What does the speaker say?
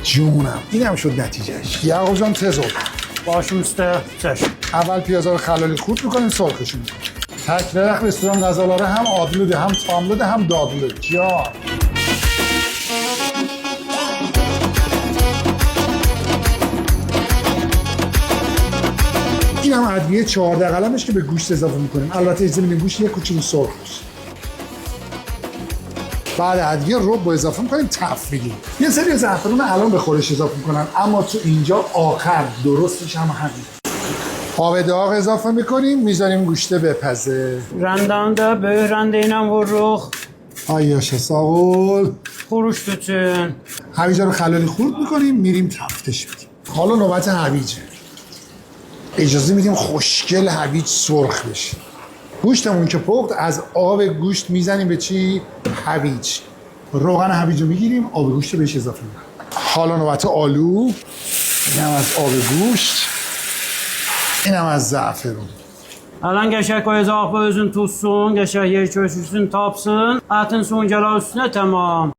جونم اینم شد نتیجهش. یعقوب جان تزور Başım üstə, çək. اول پیازا رو خلالی خورد میکنیم، سرخشون میکنیم. تک رخ رستوران غذاları هم آدلوده، هم تاملوده، هم دادلوده. جان این هم ادویه 14 قلمش که به گوشت اضافه میکنیم. البته اجازه میدیم گوشت یک کوچولو سرخ بشه. بعد ادویه رو با اضافه میکنیم، تفریحی. یه سری زعفرون الان به خورش اضافه میکنن، اما تو اینجا آخر درستش هم همین. آب داغ اضافه میکنیم، میذاریم گوشته بپزه. Rəndanı da böyük rəndə ilə vururuq. آیاشه ساقول. Xuruş üçün. هویجا رو خلالی خورد میکنیم، میریم تفتش میدیم. حالا نوبت هویجه. اجازه میدیم خوشگل هویج سرخ بشه. گوشتمون که پخت، از آب گوشت میزنیم به چی؟ هویج. روغن هویج رو میگیریم، آب گوشت رو بهش اضافه میکنیم. حالا نوبت آلو. اینم از آب گوشت، اینم از زعفرون. Ələn qəşək qoyacaq, bu özün tutsun, qəşək yer köşürsün, tapsın. Ətin suyun gələr üstünə tamam.